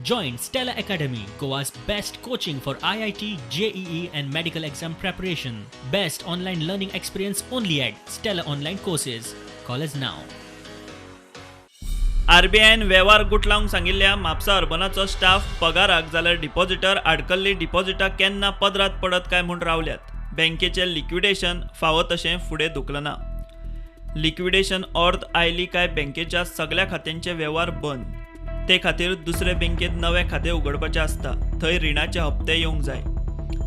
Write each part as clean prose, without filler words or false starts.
Join Stella Academy, Goa's best coaching for IIT, JEE and medical exam preparation. Best online learning experience only at Stella Online Courses. Call us now. आरबीआयन वेव्हार गुटलावंक सांगिल्ल्या Mapusa अर्बनाचो staff पगाराक जाल्यार depositor आडकल्ली डिपॉझिटां केन्ना पदरात पडत काय म्हूण रावल्यात. बँकेचें लिक्विडेशन फावो तशें फुडें धुकलं ना. लिक्विडेशन अर्द आयली काय बँकेच्या सगळ्या खात्यांचे वेव्हार बंद. ते खातीर दुसरे बँकेत नवे खातें उगडपाचें आसता. थंय रिणाचे हप्ते येवंक जाय.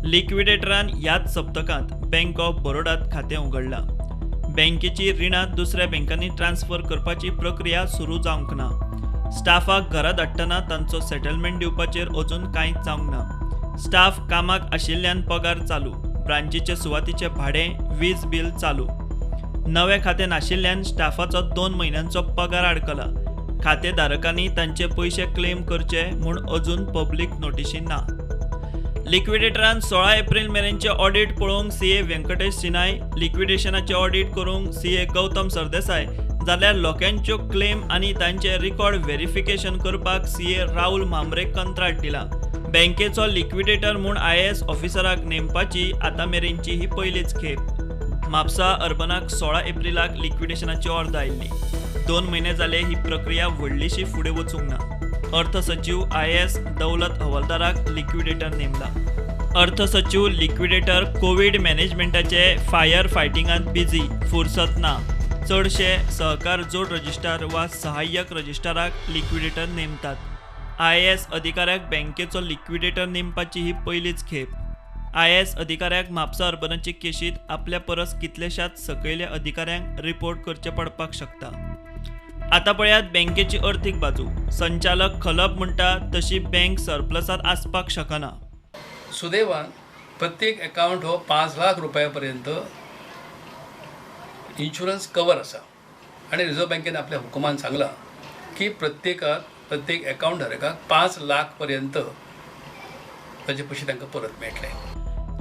लिक्विडेटरान ह्याच सप्तकांत बँक ऑफ बरोडात खातें उगडलां. बँकेची रिणां दुसऱ्या बँकांनी ट्रान्स्फर करपाची प्रक्रिया सुरू जावंक ना. स्टाफाक घरा धाडटना तांचो सेटलमेंट दिवपाचेर अजून कांयच जावंक ना. स्टाफ कामाक आशिल्ल्यान पगार चालू. ब्रांचीचे सुवातीचे भाडें, वीज बील चालू. नवे खातें नाशिल्ल्यान स्टाफाचो 2 म्हयन्यांचो पगार आडकला. खातेधारकांनी तांचे पयशे क्लेम करचे म्हूण अजून पब्लीक नोटिशी ना. लिक्विडेटरान 16 एप्रिल मेरेनचे ऑडिट पळोवंक सीए व्यंकटेश सिनाय, लिक्विडेशनाचे ऑडिट करूंक सीए गौतम सरदेसाय, जाल्यार लोकांच्यो क्लेम आनी तांचे रिकॉर्ड व्हेरिफिकेशन करपाक सीए राहुल मांबरे कंत्राट दिला. बँकेचो लिक्विडेटर म्हूण IAS ऑफिसराक नेमपाची आतां मेरेनची ही पयलीच खेप. म्हापसा अर्बनाक 16 एप्रिलाक लिक्विडेशनाची ऑर्डर आयिल्ली. 2 म्हयने जाले ही प्रक्रिया व्हडलीशी फुडें वचूंक ना. अर्थ सचिव IAS दौलत हवालदाराक लिक्विडेटर नेमला. अर्थ सचिव लिक्विडेटर कोविड मॅनेजमेंटाचे फायर फायटिंगांत बिझी, फुरसत ना. चडशे सहकार जोड रजिस्ट्रार वा सहाय्यक रजिस्ट्राराक लिक्विडेटर नेमतात. IAS अधिकाऱ्याक बँकेचो लिक्विडेटर नेमपाची ही पयलीच खेप. IAS अधिकाऱ्याक म्हापसा अर्बनाचे केशींत आपल्या परस कितलेशाच सकयल्या अधिकाऱ्यांक रिपोर्ट करचे पडपाक शकता. आता पळयात बँकेची अर्थीक बाजू. संचालक खलप म्हणटा तशी बँक सरप्लसात आसपाक शकना. सुदैवान प्रत्येक अकाउंट हो 5 लाख रुपयापर्यंत इन्शुरन्स कवर आसा आणि रिझर्व्ह बँकेन आपल्या हुकुमान सांगला की प्रत्येक अकाउंट धारकाक 5 लाख पर्यंत ताचे पयशे तांकां परत मेळटले.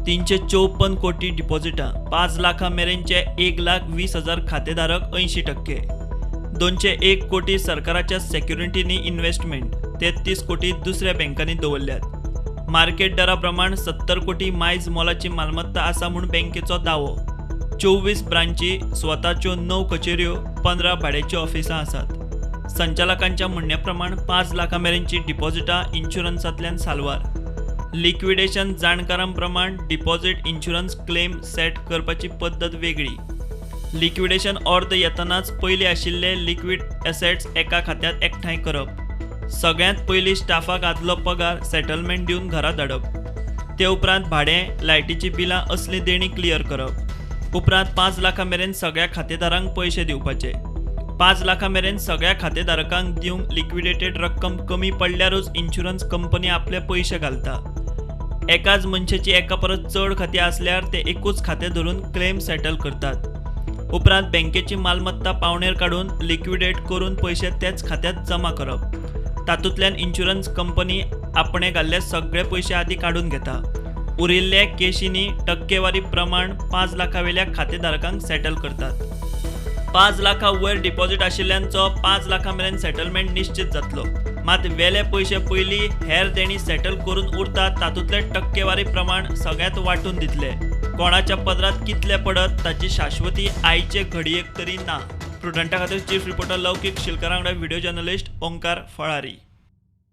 354 कोटी डिपॉझिटां, 5 लाखां मेरेनचे 1,20,000 खातेधारक 80%. 201 कोटी सरकाराच्या सेक्युरिटीनी इन्व्हेस्टमेंट, 33 कोटी दुसऱ्या बँकांनी दवरल्यात. मार्केट दरा प्रमाण 70 कोटी मायज मोलाची मालमत्ता आसा म्हूण बँकेचो दावो. 24 ब्रांची, स्वताच्यो 9 कचेऱ्यो, 15 भाड्याची ऑफिसां आसात. संचालकांच्या म्हणण्या प्रमाण 5 लाखां मेरेनची डिपॉझिटां इन्शुरन्सांतल्यान साल्वार. लिक्विडेशन जाणकारां प्रमाण डिपॉझिट इन्शुरन्स क्लेम सेट करपाची पद्दत वेगळी. लिक्विडेशन अर्द येतनाच पयलीं आशिल्ले लिक्वीड एसेट्स एका खात्यांत एकठांय करप. सगळ्यांत पयलीं स्टाफाक आदलो पगार सेटलमेंट दिवन घरा धाडप. ते उपरांत भाडें, लायटीची बिलां असली देणी क्लियर करप. उपरांत 5 लाखां मेरेन सगळ्या खातेदारांक पयशे दिवपाचे. 5 लाखां मेरेन सगळ्या खातेधारकांक दिवंक लिक्विडेटेड रक्कम कमी पडल्यारूच इन्शुरन्स कंपनी आपले पयशे घालता. एकाच मनशाची एका परस चड खातीं आसल्यार ते एकूच खातें धरून क्लेम सेटल करतात. उपरांत बँकेची मालमत्ता पावणेर काडून लिक्विडेट करून पयशे त्याच खात्यांत जमा करप. तातूंतल्यान इन्शुरन्स कंपनी आपणे घाल्ले सगळे पयशे आदीं काडून घेता. उरिल्ले केशींनी टक्केवारी प्रमाण 5 लाखां वेल्या खातेधारकांक सेटल करतात. 5 लाखां वयर डिपॉझिट आशिल्ल्यांचो 5 लाखां मेरेन सेटलमेंट निश्चित जातलो. मात वेले पयशे पयलीं हेर देणी सेटल करून उरतात तातूंतले टक्केवारी प्रमाण सगळ्यांत वांटून दितले. कोणाच्या पदरात कितले पडत ताची शाश्वती आयचे घडयेक तरी ना. प्रुडंटा खातीर चीफ रिपोर्टर लौकीक शिलकारा वांगडा व्हिडिओ जर्नलिस्ट ओंकार फळारी.